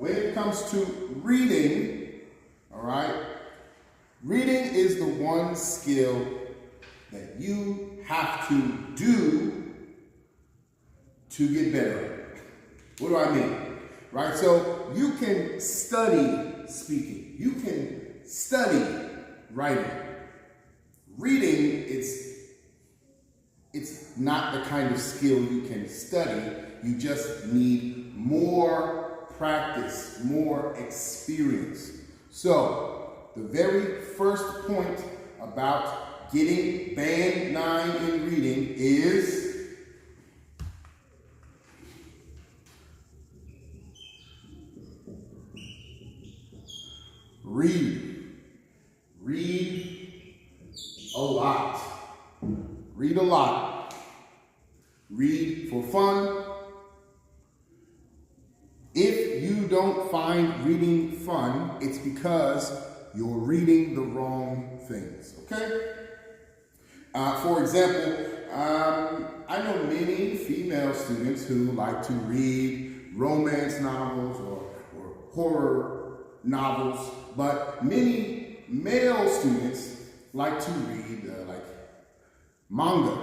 when it comes to reading, all right, reading is the one skill that you have to do to get better. What do I mean? Right? So you can study speaking. You can study writing. Reading, it's not the kind of skill you can study. You just need more practice, more experience. So the very first point about getting band 9 in reading is read. Read a lot. Read a lot. Read for fun. If you don't find reading fun, it's because you're reading the wrong things, okay? For example, I know many female students who like to read romance novels or horror novels, but many male students like to read like manga.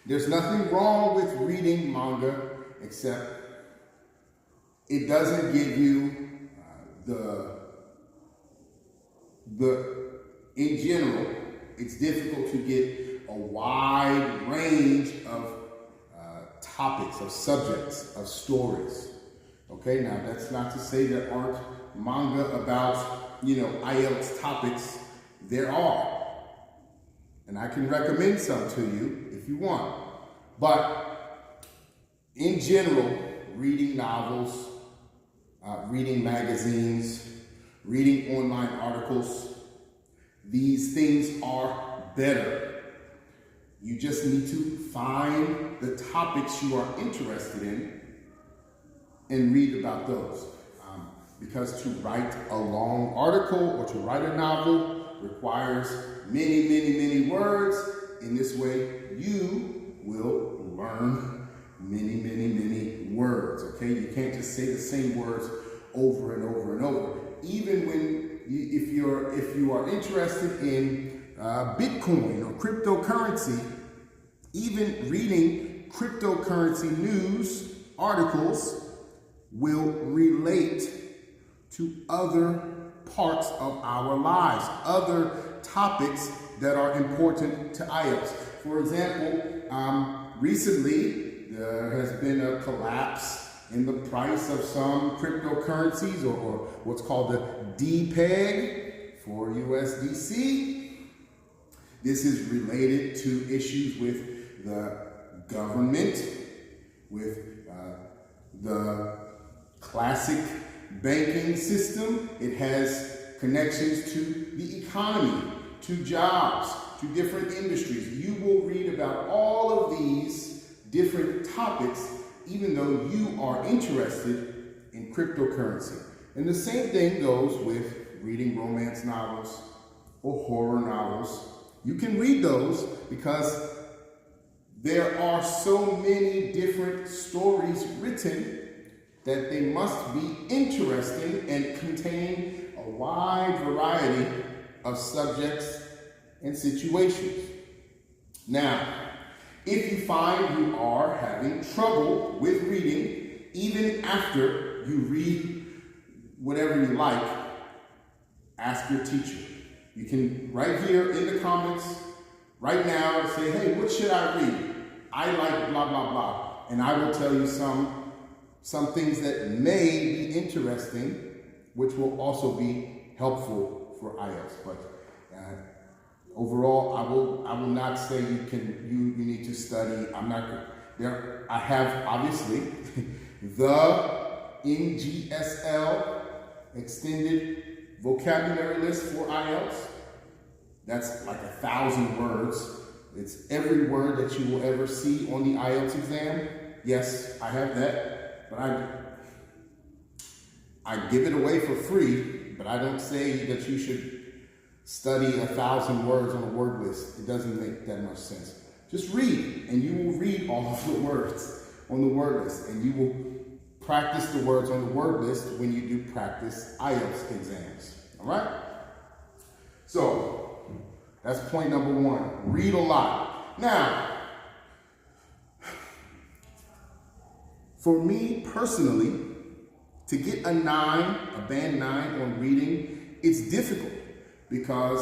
There's nothing wrong with reading manga, except it doesn't give you in general, it's difficult to get a wide range of topics, of subjects, of stories. Okay, now that's not to say there aren't manga about, IELTS topics. There are. And I can recommend some to you if you want. But in general, reading novels, reading magazines, reading online articles, these things are better. You just need to find the topics you are interested in and read about those. Because to write a long article or to write a novel requires many, many, many words. In this way, you will learn many, many, many words, okay? You can't just say the same words over and over and over. Even if you are interested in Bitcoin or cryptocurrency, even reading cryptocurrency news articles will relate to other parts of our lives, other topics that are important to IELTS. For example, recently there has been a collapse in the price of some cryptocurrencies or what's called the DPEG for USDC. This is related to issues with the government, with the classic banking system. It has connections to the economy, to jobs, to different industries. You will read about all of these different topics, even though you are interested in cryptocurrency. And the same thing goes with reading romance novels or horror novels. You can read those because there are so many different stories written that they must be interesting and contain a wide variety of subjects and situations. Now, if you find you are having trouble with reading, even after you read whatever you like, ask your teacher. You can, right here in the comments, right now, say, hey, what should I read? I like blah, blah, blah. And I will tell you some things that may be interesting, which will also be helpful for IELTS. But overall, I will not say you need to study. I have obviously the NGSL extended vocabulary list for IELTS. That's like 1,000 words. It's every word that you will ever see on the IELTS exam. Yes, I have that, but I give it away for free, but I don't say that you should study 1,000 words on a word list. It doesn't make that much sense. Just read, and you will read all of the words on the word list, and you will practice the words on the word list when you do practice IELTS exams. All right? So that's point number one. Read a lot. Now, for me personally, to get a 9, a band 9 on reading, it's difficult because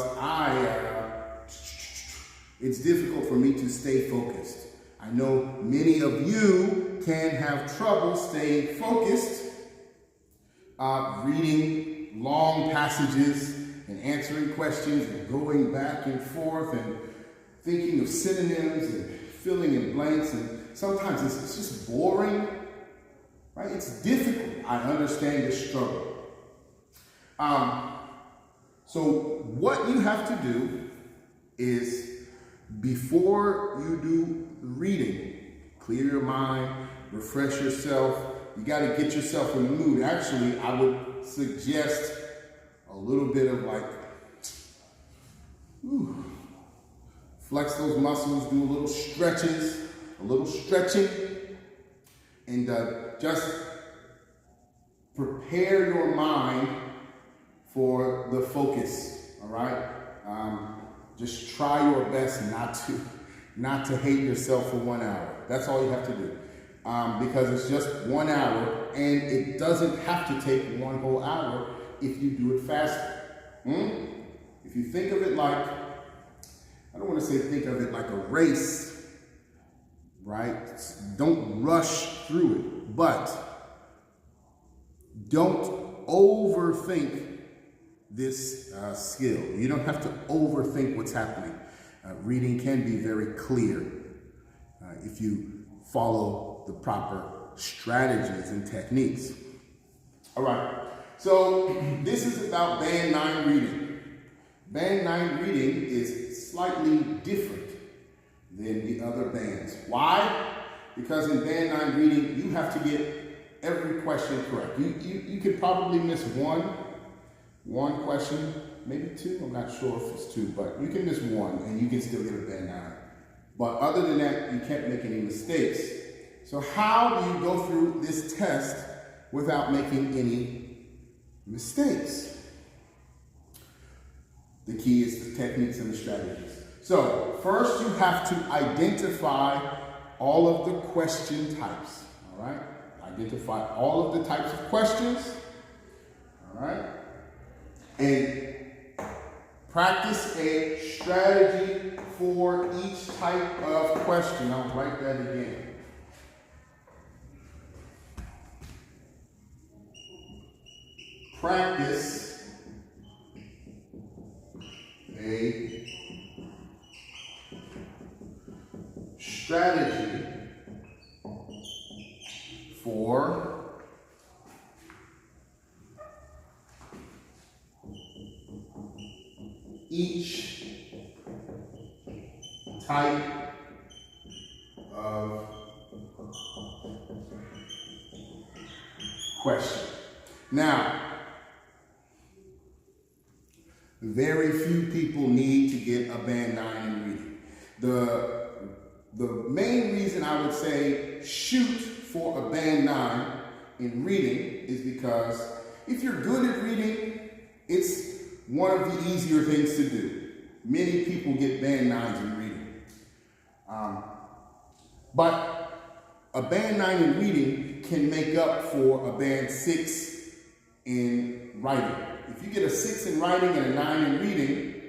it's difficult for me to stay focused. I know many of you can have trouble staying focused, reading long passages and answering questions and going back and forth and thinking of synonyms and filling in blanks. And sometimes it's just boring, right? It's difficult. I understand the struggle. So what you have to do is, before you do reading, clear your mind, refresh yourself. You got to get yourself in the mood. Actually, I would suggest a little bit of flex those muscles, do a little stretching, and just prepare your mind for the focus, all right? Just try your best not to hate yourself for 1 hour. That's all you have to do. Because it's just 1 hour, and it doesn't have to take 1 whole hour if you do it faster. If you think of it like, I don't want to say think of it like a race, right? Don't rush through it, but don't overthink this skill. You don't have to overthink what's happening. Reading can be very clear if you follow the proper strategies and techniques. All right, so this is about Band 9 reading. Band 9 reading is slightly different than the other bands. Why? Because in Band 9 reading, you have to get every question correct. You could probably miss one question, maybe 2. I'm not sure if it's 2, but you can miss 1 and you can still get a band 9. But other than that, you can't make any mistakes. So how do you go through this test without making any mistakes? The key is the techniques and the strategies. So first you have to identify all of the question types, all right? Identify all of the types of questions, all right? And practice a strategy for each type of question. I'll write that again. Practice a strategy for each type of question. Now, very few people need to get a band 9 in reading. The main reason I would say shoot for a band 9 in reading is because if you're good at reading, it's one of the easier things to do. Many people get band 9s in reading. But a band 9 in reading can make up for a band 6 in writing. If you get a 6 in writing and a 9 in reading,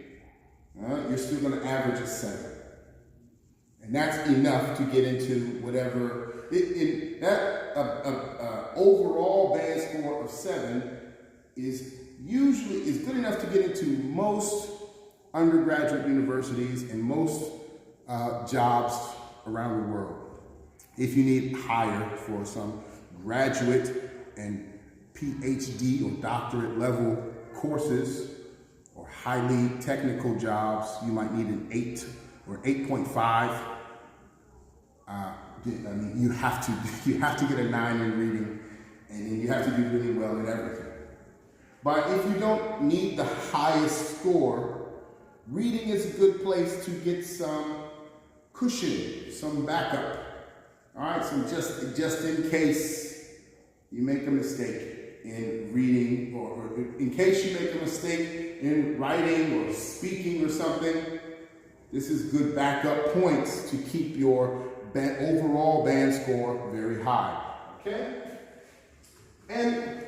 you're still going to average a 7. And that's enough to get into whatever. Overall band score of 7 is good enough to get into most undergraduate universities and most jobs around the world. If you need higher for some graduate and PhD or doctorate level courses or highly technical jobs, you might need an 8 or 8.5. You have to get a 9 in reading, and then you have to do really well in everything. But if you don't need the highest score, reading is a good place to get some cushion, some backup. All right, some just in case you make a mistake in reading, or in case you make a mistake in writing or speaking or something, this is good backup points to keep your overall band score very high. Okay? And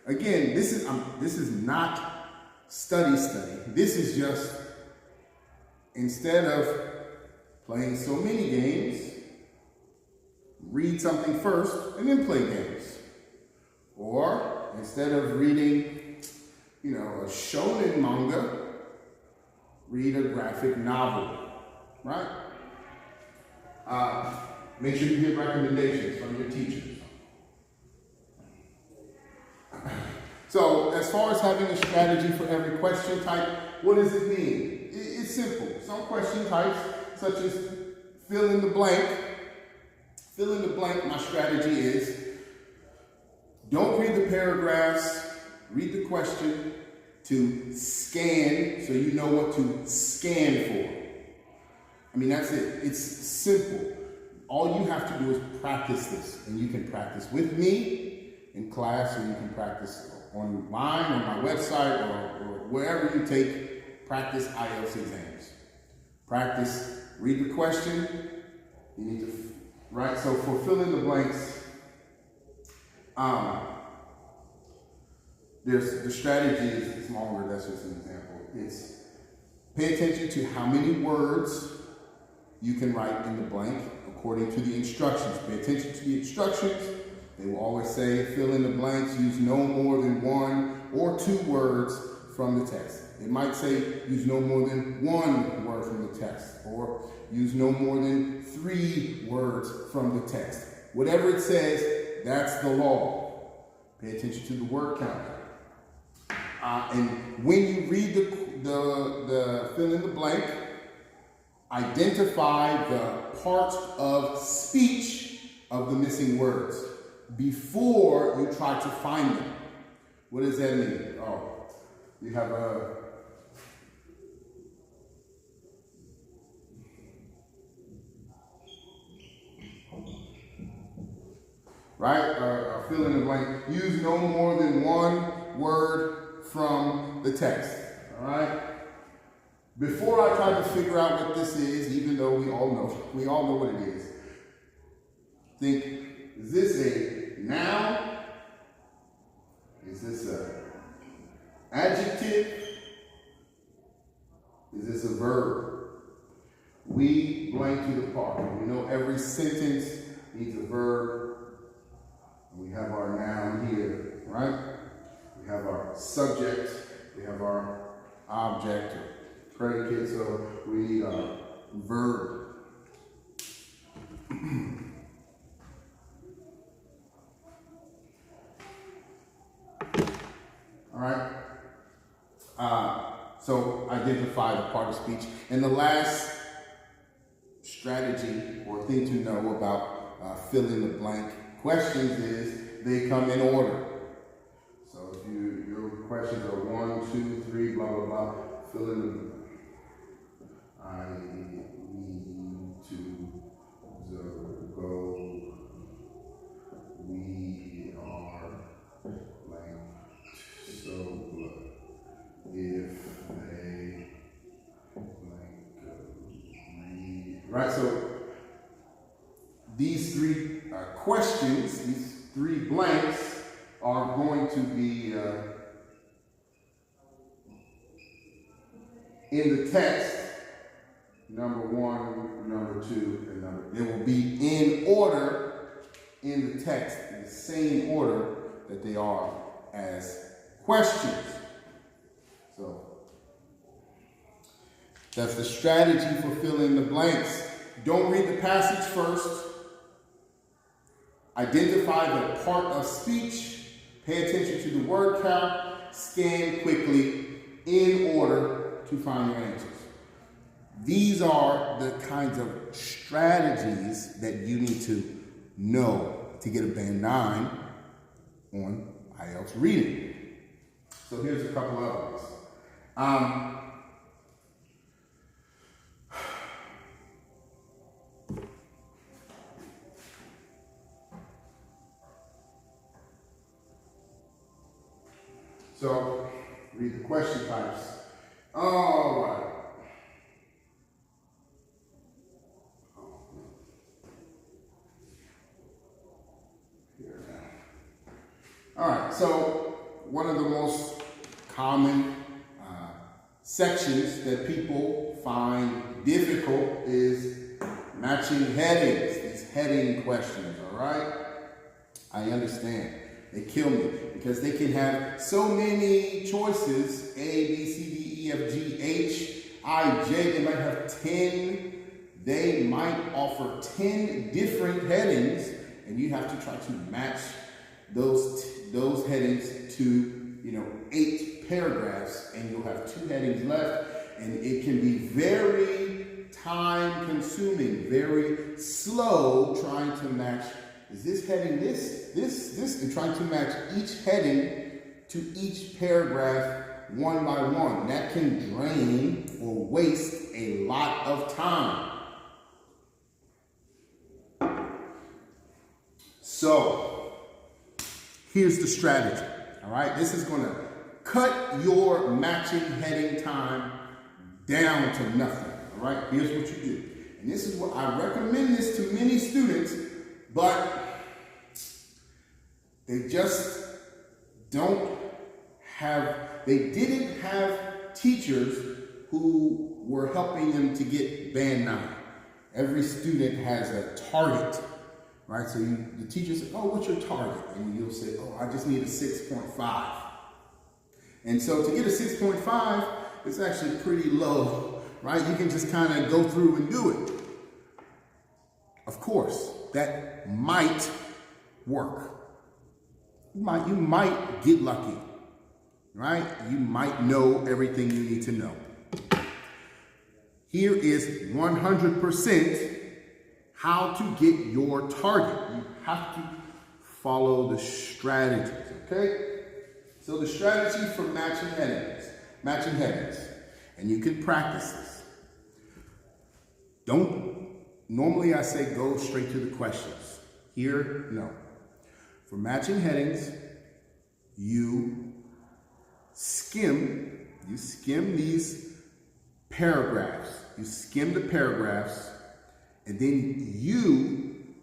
again, this is not study. This is just, instead of playing so many games, read something first and then play games. Or instead of reading, a shonen manga, read a graphic novel, right? Make sure you get recommendations from your teachers. So, as far as having a strategy for every question type, what does it mean? It's simple. Some question types, such as fill in the blank. Fill in the blank, my strategy is, don't read the paragraphs, read the question to scan so you know what to scan for. I mean, that's it. It's simple. All you have to do is practice this. And you can practice with me in class, or you can practice online on my website, or wherever you take practice IELTS exams. Practice, read the question. You need to, right? So for fill in the blanks, there's the strategy is longer. That's just an example. It's pay attention to how many words you can write in the blank according to the instructions. Pay attention to the instructions. They will always say fill in the blanks, use no more than 1 or 2 words from the text. It might say use no more than 1 word from the text, or use no more than 3 words from the text. Whatever it says, that's the law. Pay attention to the word count. And when you read the fill in the blank, identify the part of speech of the missing words before you try to find them. What does that mean? Oh, you have a right? Fill in the blank. Use no more than 1 word from the text. All right? Before I try to figure out what this is, even though we all know what it is, think, is this a noun? Is this an adjective? Is this a verb? We blank to the part. We know every sentence needs a verb. We have our noun here, right? We have our subject. We have our object or predicate. So we need our verb. All right. So identify the part of speech. And the last strategy or thing to know about fill in the blank questions is they come in order. So if your questions are 1, 2, 3, blah, blah, blah, fill in the I need to go. We are blank. So if they blank read. Right, so these 3 questions, these 3 blanks are going to be in the text, number 1, number 2, and number. They will be in order in the text, in the same order that they are as questions. So that's the strategy for filling the blanks. Don't read the passage first. Identify the part of speech. Pay attention to the word count. Scan quickly in order to find your answers. These are the kinds of strategies that you need to know to get a band 9 on IELTS reading. So here's a couple of others. So, read the question types. All right. All right, so one of the most common sections that people find difficult is matching headings, these heading questions, all right? I understand. They kill me because they can have so many choices, A, B, C, D, E, F, G, H, I, J. They might have 10. They might offer 10 different headings, and you have to try to match those headings to, 8 paragraphs, and you'll have 2 headings left, and it can be very time consuming, very slow trying to match, is this heading this, and trying to match each heading to each paragraph one by one. That can drain or waste a lot of time. So, here's the strategy, all right? This is going to cut your matching heading time down to nothing, all right? Here's what you do. And this is what I recommend this to many students, but they just didn't have teachers who were helping them to get band 9. Every student has a target. Right, so the teacher says, oh, what's your target? And you'll say, oh, I just need a 6.5. And so to get a 6.5, it's actually pretty low, right? You can just kind of go through and do it. Of course, that might work. You might get lucky, right? You might know everything you need to know. Here is 100% how to get your target. You have to follow the strategies, okay? So the strategy for matching headings, and you can practice this. Normally I say go straight to the questions. Here, no. For matching headings, you skim these paragraphs. You skim the paragraphs, and then you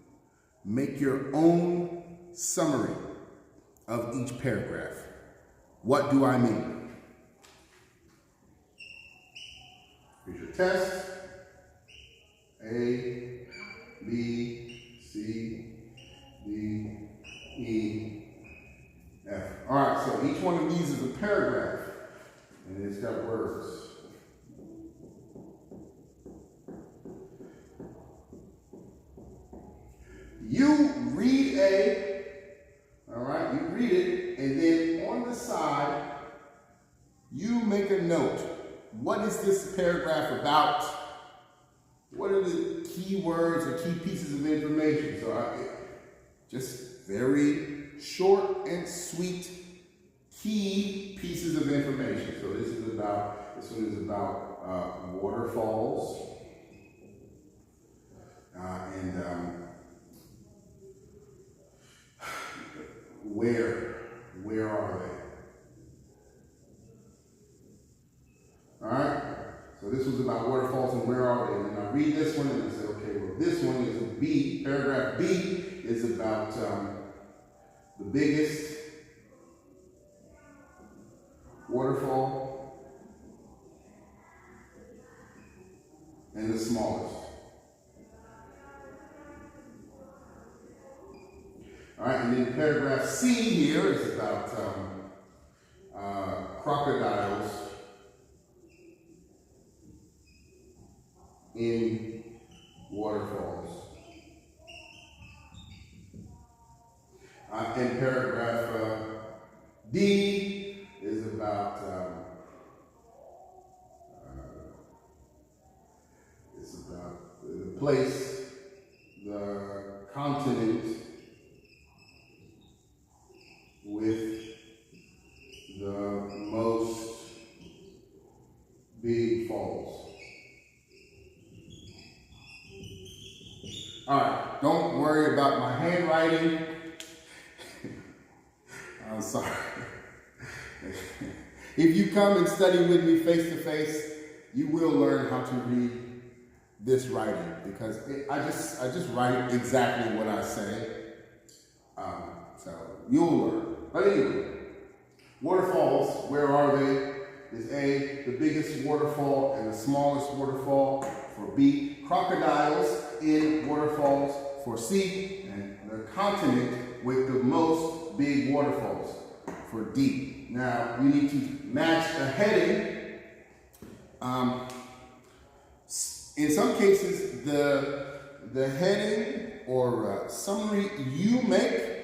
make your own summary of each paragraph. What do I mean? Here's your test. A, B, C, D, E, F. All right, so each one of these is a paragraph, and it's got words. You read you read it, and then on the side, you make a note. What is this paragraph about? What are the key words or key pieces of information? So just very short and sweet key pieces of information. So this one is about waterfalls. Where are they? All right. So this was about waterfalls and where are they? And I read this one and I say, okay, well, this one is a B. Paragraph B is about the biggest waterfall and the smallest. All right, and then paragraph C here is about crocodiles in waterfalls. And paragraph D is about the place, the continent with the most big falls. All right, don't worry about my handwriting. I'm sorry. If you come and study with me face to face, you will learn how to read this writing, because I just write exactly what I say. So you'll learn. But anyway, waterfalls, where are they? Is A, the biggest waterfall and the smallest waterfall, for B. Crocodiles in waterfalls, for C. And the continent with the most big waterfalls, for D. Now, you need to match a heading. In some cases, the heading or summary you make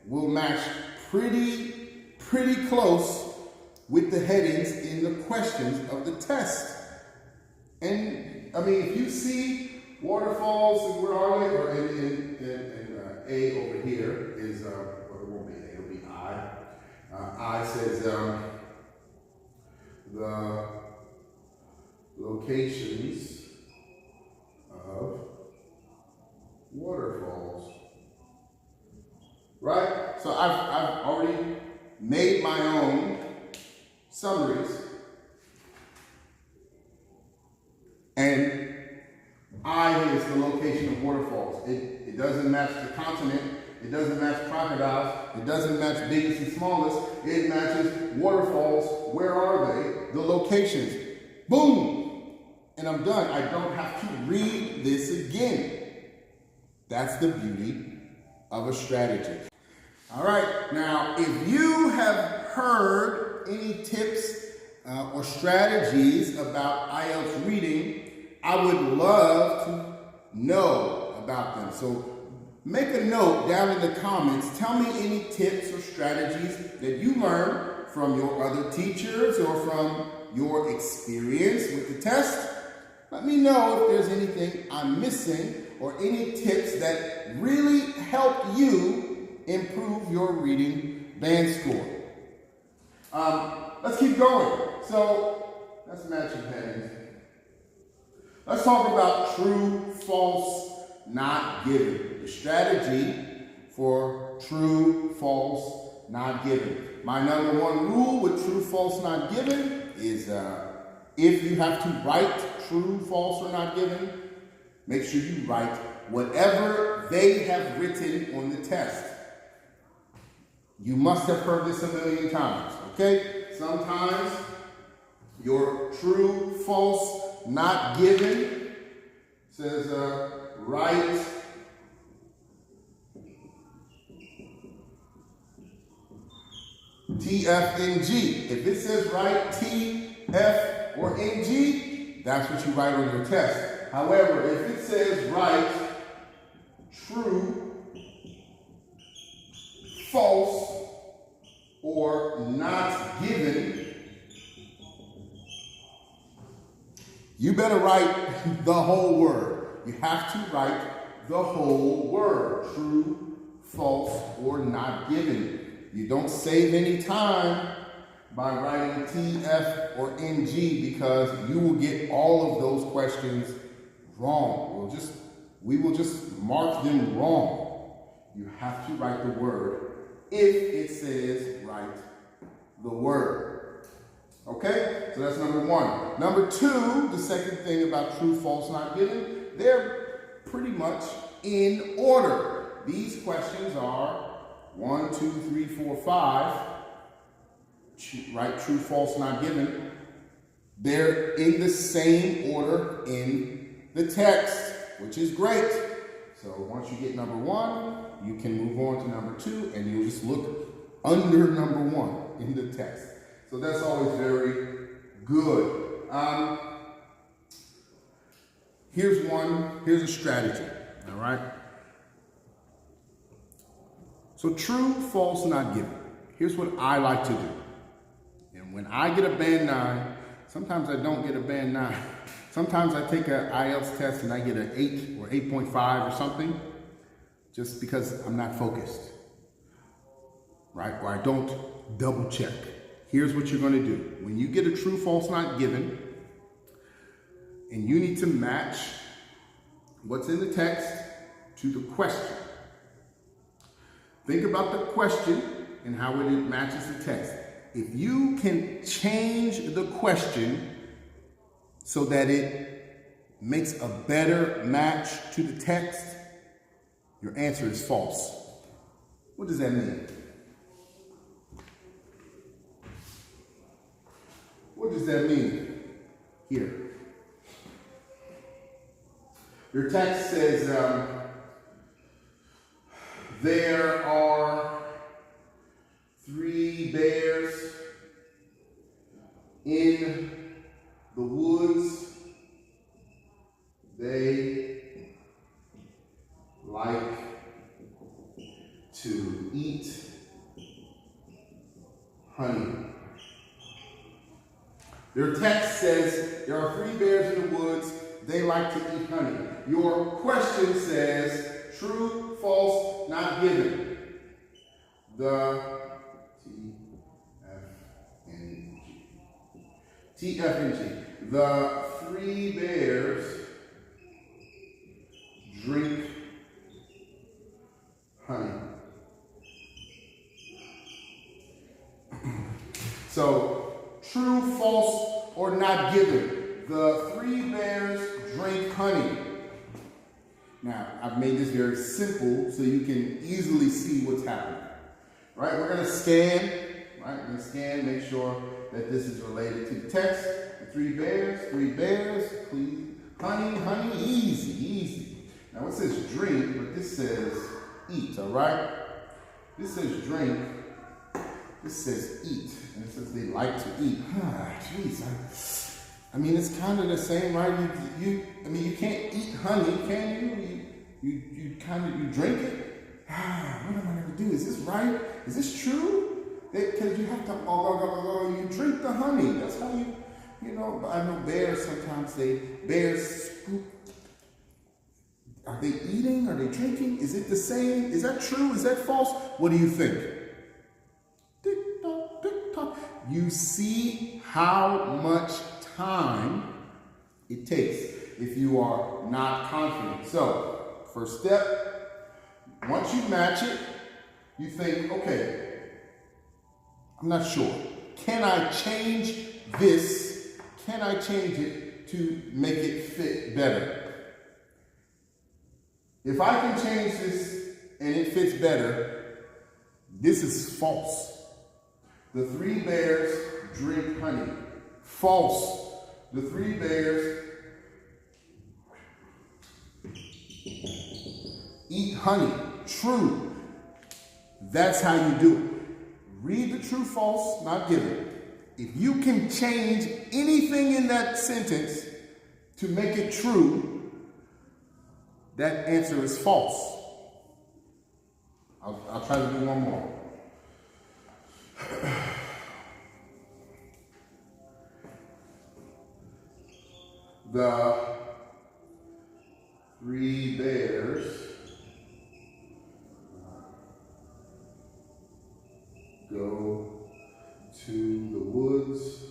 will match pretty close with the headings in the questions of the test. And I mean, if you see waterfalls, where are they? Or in A over here is, well, it won't be A, it'll be I. I says the locations of waterfalls. Right? So I've already made my own summaries, and I is the location of waterfalls. It doesn't match the continent, it doesn't match crocodiles, it doesn't match biggest and smallest, it matches waterfalls. Where are they? The locations. Boom! And I'm done. I don't have to read this again. That's the beauty of a strategy. All right, now if you have heard any tips or strategies about IELTS reading, I would love to know about them. So make a note down in the comments. Tell me any tips or strategies that you learned from your other teachers or from your experience with the test. Let me know if there's anything I'm missing or any tips that really help you improve your reading band score. Let's keep going. So that's matching headings. Let's talk about true, false, not given. The strategy for true, false, not given. My number one rule with true, false, not given is if you have to write true, false, or not given, make sure you write whatever they have written on the test. You must have heard this a million times, okay? Sometimes your true, false, not given says write T, F, N, G. If it says write T, F, or N, G, that's what you write on your test. However, if it says write true, false, or not given, you better write the whole word. You have to write the whole word. True, false, or not given. You don't save any time by writing T, F, or NG, because you will get all of those questions wrong. We will just mark them wrong. You have to write the word if it says write the word. Okay? So that's number one. Number two, the second thing about true, false, not given, they're pretty much in order. These questions are 1, 2, 3, 4, 5. Write true, false, not given. They're in the same order in the text, which is great. So once you get number one, you can move on to number two, and you'll just look under number one in the text. So that's always very good. Here's a strategy, all right? So true, false, not given. Here's what I like to do. And when I get a band 9, sometimes I don't get a band 9. Sometimes I take an IELTS test and I get an 8 or 8.5 or something, just because I'm not focused, right? Or I don't double check. Here's what you're going to do. When you get a true, false, not given, and you need to match what's in the text to the question. Think about the question and how it matches the text. if you can change the question so that it makes a better match to the text, your answer is false. What does that mean? What does that mean here? Your text says there are 3 bears in the woods. They like to eat honey. Your text says there are 3 bears in the woods. They like to eat honey. Your question says true, false, not given. The TFNG. The 3 bears drink honey. So, true, false, or not given. The 3 bears drink honey. Now, I've made this very simple so you can easily see what's happening. Right? We're going to scan. Right? We're going to scan, make sure that this is related to the text. The 3 bears, please. Honey, easy. Now, it says drink, but this says eat, all right? This says drink. This says eat, and it says they like to eat. Jeez, I mean, it's kind of the same, right? You can't eat honey, can you? You drink it. What am I going to do? Is this right? Is this true? Because you have to, you drink the honey. That's how I know bears sometimes, bears scoop. Are they eating? Are they drinking? Is it the same? Is that true? Is that false? What do you think? Tick-tock, tick-tock. You see how much time it takes if you are not confident. So, first step, once you match it, you think, okay, I'm not sure. Can I change this? Can I change it to make it fit better? If I can change this and it fits better, this is false. The 3 bears drink honey. False. The 3 bears eat honey. True. That's how you do it. Read the true, false, not given. If you can change anything in that sentence to make it true, that answer is false. I'll try to do one more. The 3 bears go to the woods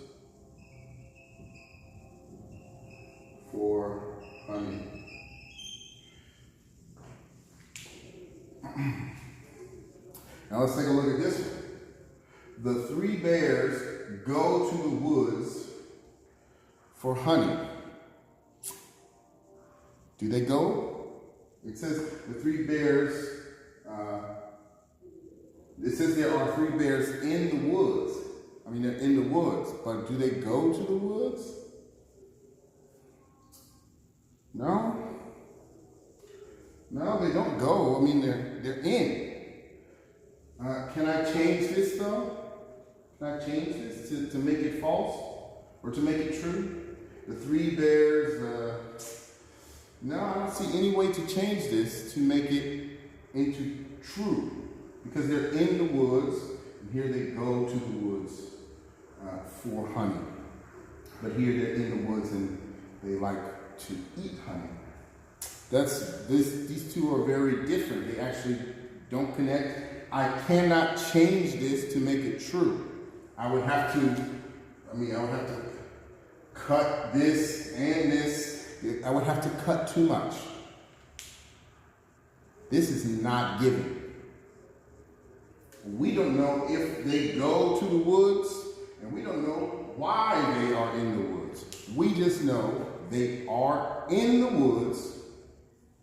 for honey. Now let's take a look at this one. The 3 bears go to the woods for honey. Do they go? It says the 3 bears, it says there are 3 bears in the woods. I mean, they're in the woods, but do they go to the woods? No? No, they don't go. I mean, they're in. Can I change this though? Can I change this to make it false or to make it true? The 3 bears, no, I don't see any way to change this to make it into true because they're in the woods and here they go to the woods for honey. But here they're in the woods and they like to eat honey. These two are very different. They actually don't connect. I cannot change this to make it true. I would have to cut this and this. I would have to cut too much. This is not given. We don't know if they go to the woods, and we don't know why they are in the woods. We just know they are in the woods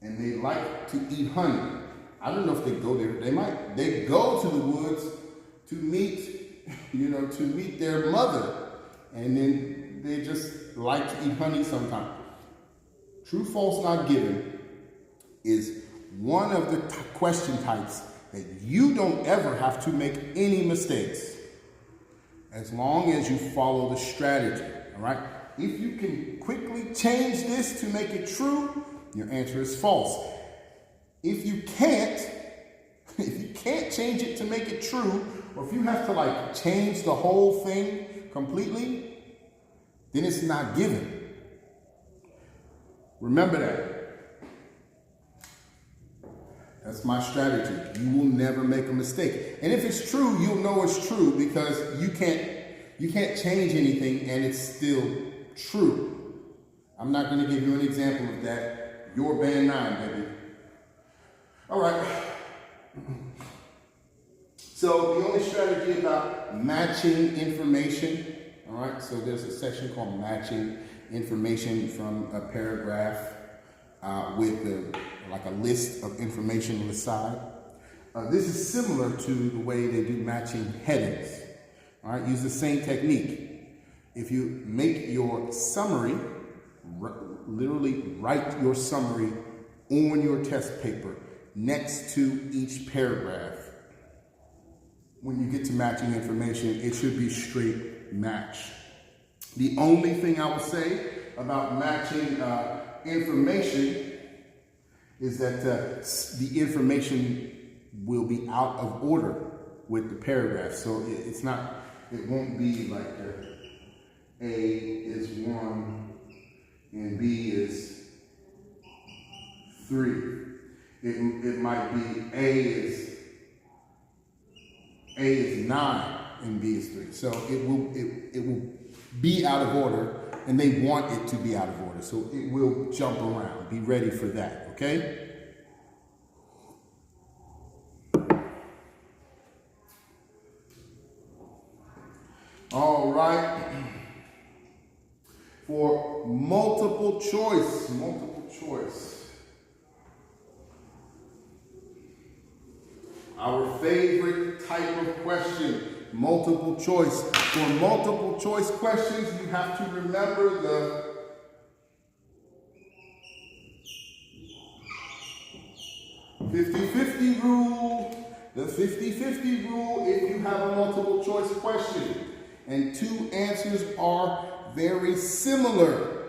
and they like to eat honey. I don't know if they go there. They go to the woods to meet, to meet their mother. And then they just like to eat honey sometimes. True, false, not given is one of the question types that you don't ever have to make any mistakes as long as you follow the strategy, all right? If you can quickly change this to make it true, your answer is false. If you can't change it to make it true, or if you have to change the whole thing completely, then it's not given. Remember that. That's my strategy. You will never make a mistake. And if it's true, you'll know it's true because you can't change anything and it's still true. I'm not going to give you an example of that. You're band 9, baby. All right. So the only strategy about matching information, all right, so there's a section called matching information from a paragraph with a list of information on the side. This is similar to the way they do matching headings. All right, use the same technique. If you make your summary, literally write your summary on your test paper next to each paragraph. When you get to matching information, it should be straight match. The only thing I will say about matching information is that the information will be out of order with the paragraph. So it won't be like A is 1 and B is 3. It might be A is 9 and B is 3. So it will be out of order, and they want it to be out of order. So it will jump around. Be ready for that, okay? All right. For multiple choice. Our favorite type of question, multiple choice. For multiple choice questions, you have to remember the $50-50 rule. The $50-50 rule if you have a multiple choice question and two answers are very similar.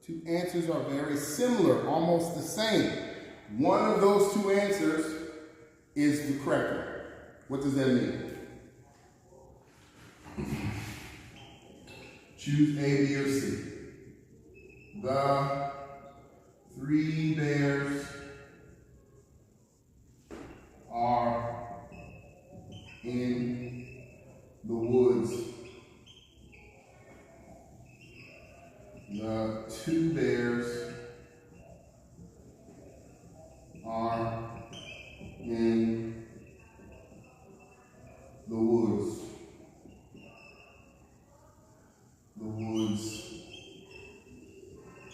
Two answers are very similar, almost the same. One of those two answers is the correct one. What does that mean? Choose A, B, or C. The 3 bears are in the woods. The 2 bears are in the woods. The woods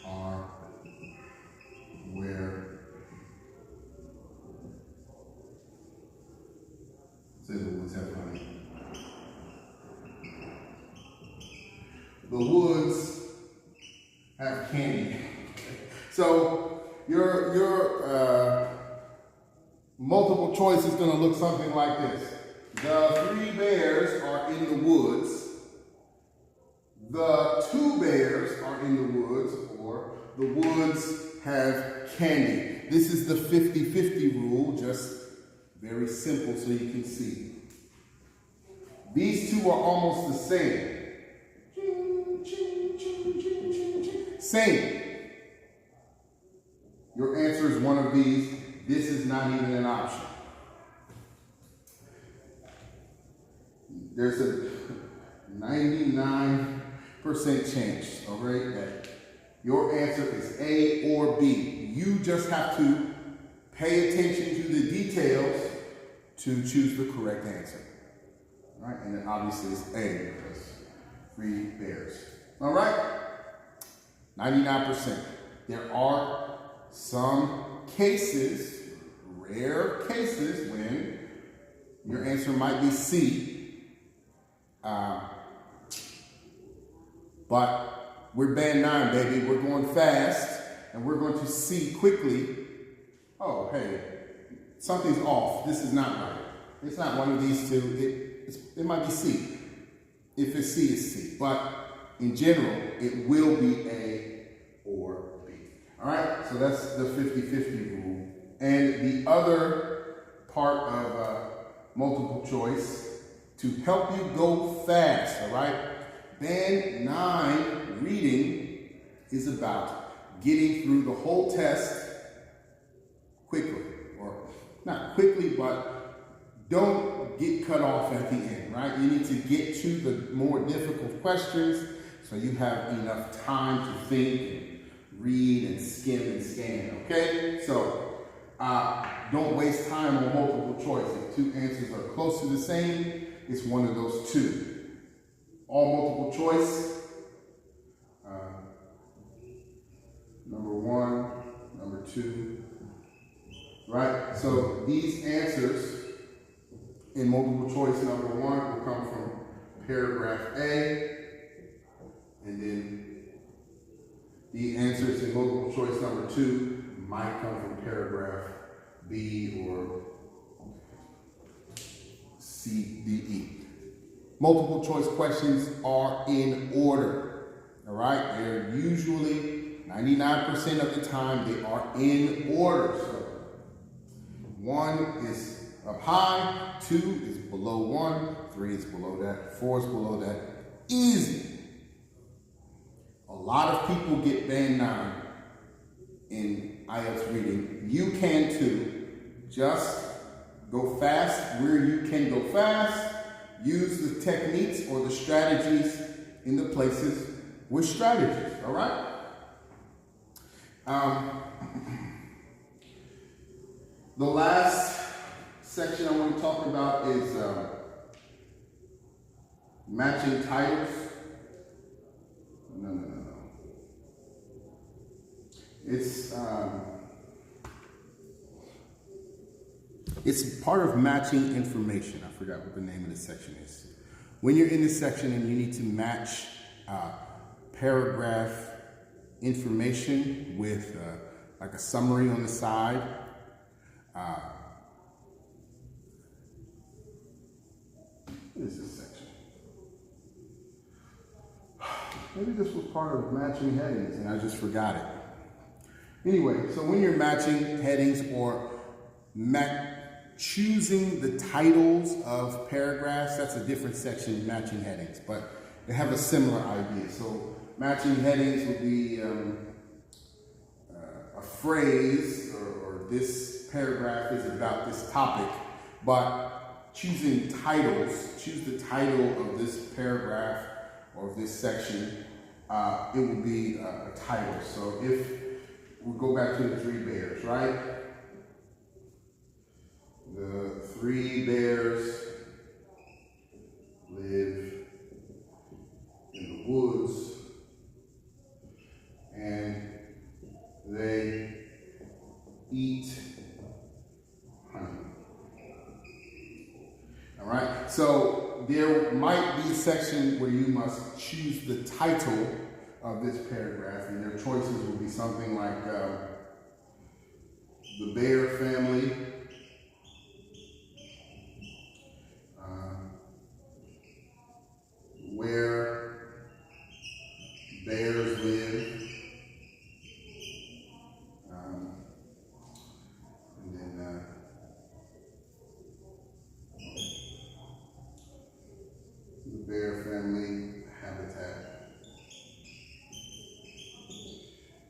are where? Say the woods have honey. The woods have candy. So your multiple choice is going to look something like this. The 3 bears are in the woods. The 2 bears are in the woods, or the woods have candy. This is the 50-50 rule, just very simple so you can see. These two are almost the same. Same. Your answer is one of these. This is not even an option. There's a 99% chance, all right, that your answer is A or B. You just have to pay attention to the details to choose the correct answer. All right, and then obviously it's A, because 3 bears. All right, 99%. There are some cases, rare cases, when your answer might be C, but we're band 9, baby. We're going fast, and we're going to see quickly, oh, hey, something's off. This is not right. It's not one of these two. It might be C. If it's C, it's C. But in general, it will be A or B. All right, so that's the 50-50 rule. And the other part of multiple choice, to help you go fast, all right? Band 9 reading is about getting through the whole test quickly, or not quickly, but don't get cut off at the end, right? You need to get to the more difficult questions so you have enough time to think and read and skim and scan, okay? So don't waste time on multiple choice. If 2 answers are close to the same, it's one of those 2. All multiple choice, number 1, number 2, right? So these answers in multiple choice number 1 will come from paragraph A, and then the answers in multiple choice number 2 might come from paragraph B or C, D, E. Multiple choice questions are in order, all right? They're usually, 99% of the time, they are in order. So 1 is up high, 2 is below 1, 3 is below that, 4 is below that. Easy. A lot of people get band 9 in IELTS reading. You can too. Just go fast where you can go fast. Use the techniques or the strategies in the places with strategies, all right? The last section I want to talk about is matching titles. No. It's part of matching information. I forgot what the name of the section is. When you're in this section and you need to match paragraph information with like a summary on the side, what is this section? Maybe this was part of matching headings and I just forgot it. Anyway, so when you're matching headings or choosing the titles of paragraphs, that's a different section, matching headings, but they have a similar idea. So matching headings would be a phrase or this paragraph is about this topic, but choosing titles, choose the title of this paragraph or of this section, it would be a title. So if we go back to the 3 bears, right? The 3 bears live in the woods and they eat honey. All right, so there might be a section where you must choose the title of this paragraph, and your choices will be something like the bear family, where bears live, and then the bear family habitat,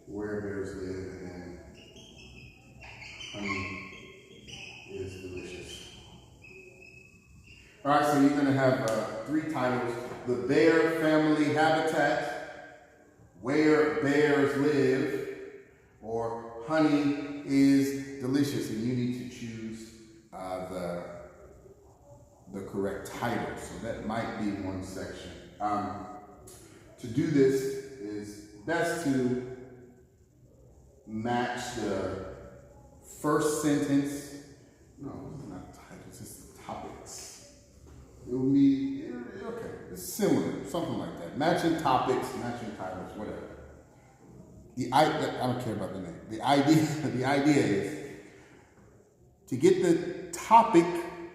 where bears live, and then honey is delicious. All right, so you're going to have 3 titles: the bear family habitat, where bears live, or honey is delicious. And you need to choose the correct title. So that might be one section. To do this is best to match the first sentence. No, it's not titles, it's the topics. It will be, okay, it's similar, something like that. Matching topics, matching titles, whatever. I don't care about the name. The idea is to get the topic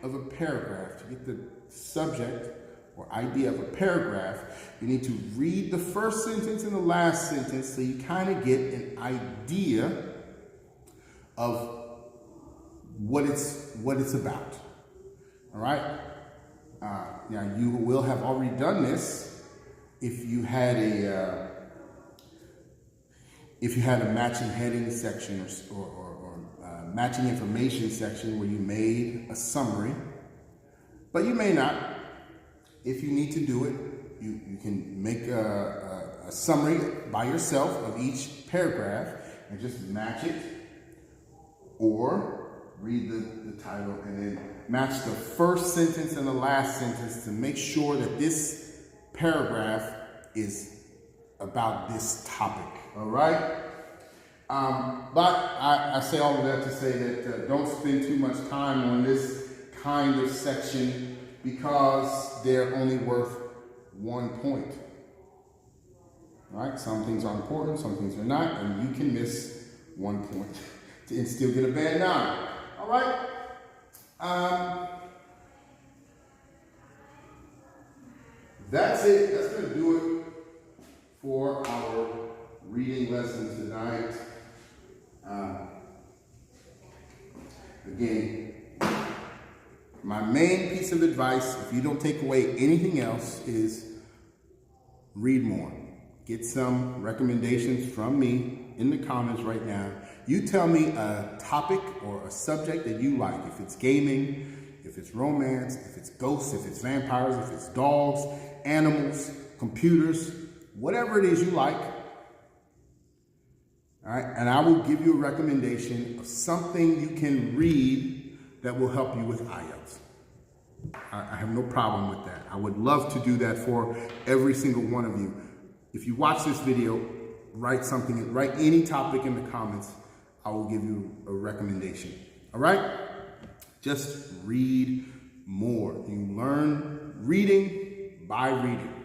of a paragraph, to get the subject or idea of a paragraph, you need to read the first sentence and the last sentence so you kind of get an idea of what it's about. All right? Now you will have already done this if you had a matching heading section or matching information section where you made a summary, but you may not. If you need to do it, you can make a summary by yourself of each paragraph and just match it, or read the title and then match the first sentence and the last sentence to make sure that this paragraph is about this topic. All right? But I say all of that to say that don't spend too much time on this kind of section because they're only worth 1 point. All right? Some things are important, some things are not, and you can miss 1 point and still get a bad 9. All right? That's it. That's going to do it for our reading lesson tonight. Again, my main piece of advice, if you don't take away anything else, is read more. Get some recommendations from me in the comments right now. You tell me a topic or a subject that you like. If it's gaming, if it's romance, if it's ghosts, if it's vampires, if it's dogs, animals, computers, whatever it is you like. All right, and I will give you a recommendation of something you can read that will help you with IELTS. I have no problem with that. I would love to do that for every single one of you. If you watch this video, write any topic in the comments. I will give you a recommendation. All right? Just read more. You learn reading by reading.